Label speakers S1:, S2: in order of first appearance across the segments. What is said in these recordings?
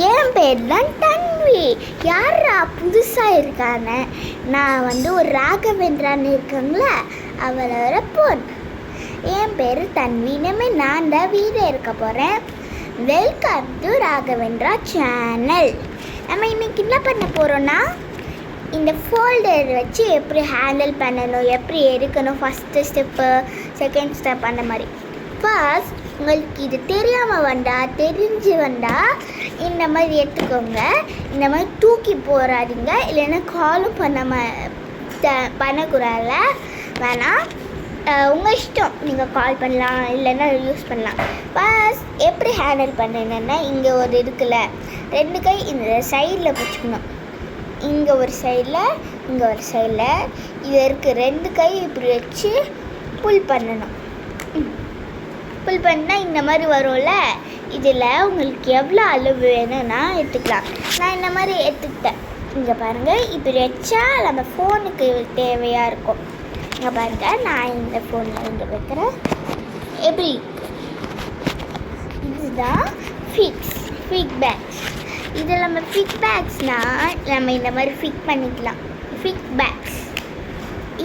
S1: என் பேர் தான் தன்வி. யாரா புதுசாக இருக்காங்க? நான் ஒரு ராகவேந்திரான்னு இருக்காங்களா, அவளோட பொண்ணு. என் பேர் தன்வி. இனிமேல் நான் தான் வீடியோ இருக்க போகிறேன். Welcome to Raghavendra channel. நம்ம இன்றைக்கி என்ன பண்ண போகிறோன்னா, இந்த ஃபோல்டர் வச்சு எப்படி ஹேண்டில் பண்ணணும், எப்படி எடுக்கணும், ஃபஸ்ட்டு ஸ்டெப்பு, செகண்ட் ஸ்டெப், அந்த மாதிரி. ஃபர்ஸ்ட் உங்களுக்கு இது தெரியாமல் தெரிஞ்சு இந்த மாதிரி எடுத்துக்கோங்க. இந்த மாதிரி தூக்கி போடாதீங்க, இல்லைன்னா காலும் பண்ணக்கூடாது. வேணாம், உங்கள் இஷ்டம். நீங்கள் கால் பண்ணலாம், இல்லைன்னா யூஸ் பண்ணலாம். ஃபர்ஸ்ட் எப்படி ஹேண்டில் பண்ணணுன்னா, இங்கே ஒரு இருக்குல்ல, 2 கை இந்த சைடில் பிடிச்சிக்கணும். இங்கே ஒரு சைடில், இங்கே ஒரு சைடில் இது இருக்குது. 2 கை இப்படி வச்சு புல் பண்ணணும். புல் பண்ணால் இந்த மாதிரி வரும்ல. இதில் உங்களுக்கு எவ்வளோ அளவு வேணும்னா எடுத்துக்கலாம். நான் இந்த மாதிரி எடுத்துக்கிட்டேன். இங்கே பாருங்கள், இப்படி வச்சா நம்ம ஃபோனுக்கு தேவையாக இருக்கும். இங்கே பாருங்கள், நான் இந்த ஃபோனில் இங்கே வைக்கிறேன். எப்படி இதுதான் ஃபிக் பேக்ஸ். இதில் நம்ம ஃபிக் பேக்ஸ்னால் நம்ம இந்த மாதிரி ஃபிக் பண்ணிக்கலாம். ஃபிக் பேக்ஸ்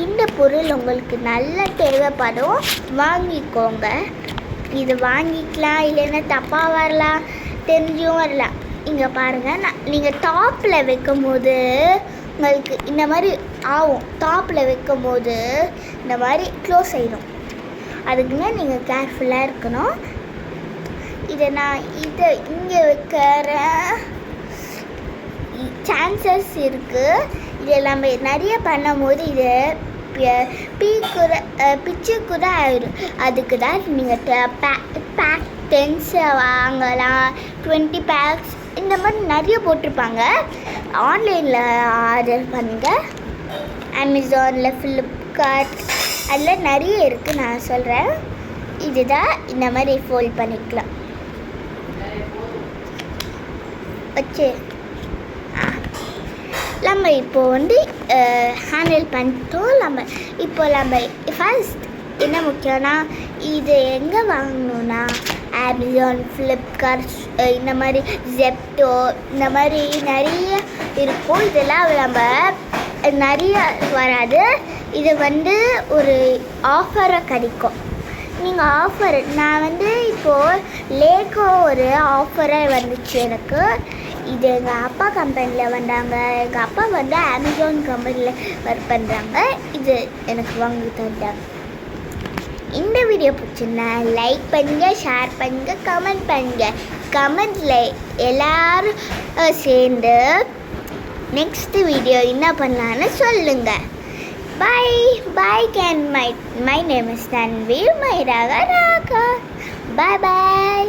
S1: இந்த பொருள் உங்களுக்கு நல்லா தேவைப்படும், வாங்கிக்கோங்க. இது வாங்கிக்கலாம், இல்லைன்னா தப்பாக வரலாம், தெரிஞ்சும் வரலாம். இங்கே பாருங்கள், நீங்கள் டாப்பில் வைக்கும் போது உங்களுக்கு இந்த மாதிரி ஆகும். டாப்பில் வைக்கும் போது இந்த மாதிரி க்ளோஸ் ஆகிடும். அதுக்குன்னு நீங்கள் கேர்ஃபுல்லாக இருக்கணும். நான் இங்கே வைக்கிற சான்சஸ் இருக்குது. இதில் நம்ம நிறைய பண்ணும் போது இது பிச்சு கூட ஆயிடும். அதுக்கு தான் நீங்கள் பேக் 10 வாங்கலாம், 20 பேக்ஸ் இந்த மாதிரி நிறைய போட்டிருப்பாங்க. ஆன்லைனில் ஆர்டர் பண்ணுங்கள். அமேசானில், ஃப்ளிப்கார்ட், அதில் நிறைய இருக்குது. நான் சொல்கிறேன். இதுதான் இந்த மாதிரி ஃபோல்ட் பண்ணிக்கலாம் வச்சு. நம்ம இப்போது ஹேண்டில் பண்ணிட்டோம். நம்ம ஃபர்ஸ்ட் என்ன முக்கியம்னா, இது எங்கே வாங்கணுன்னா அமேசான், ஃப்ளிப்கார்ட், இந்த மாதிரி ஜெப்டோ, இந்த மாதிரி நிறைய இருக்கும். இதெல்லாம் நம்ம நிறைய வராது. இது ஒரு ஆஃபரை கிடைக்கும். நீங்கள் ஆஃபர், நான் இப்போது லேகோ ஒரு ஆஃபரை வந்துச்சு எனக்கு. இது எங்கள் அப்பா கம்பெனியில் வந்தாங்க. எங்கள் அப்பா அமேசான் கம்பெனியில் ஒர்க் பண்ணுறாங்க. இது எனக்கு வாங்கி தந்தாங்க. இந்த வீடியோ பிடிச்சிருந்தா லைக் பண்ணுங்கள், ஷேர் பண்ணுங்கள், கமெண்ட் பண்ணுங்கள். கமெண்டில் எல்லோரும் சேர்ந்து நெக்ஸ்ட்டு வீடியோ என்ன பண்ணலான்னு சொல்லுங்கள். Bye and my name is Tanvi, my Raga. Bye.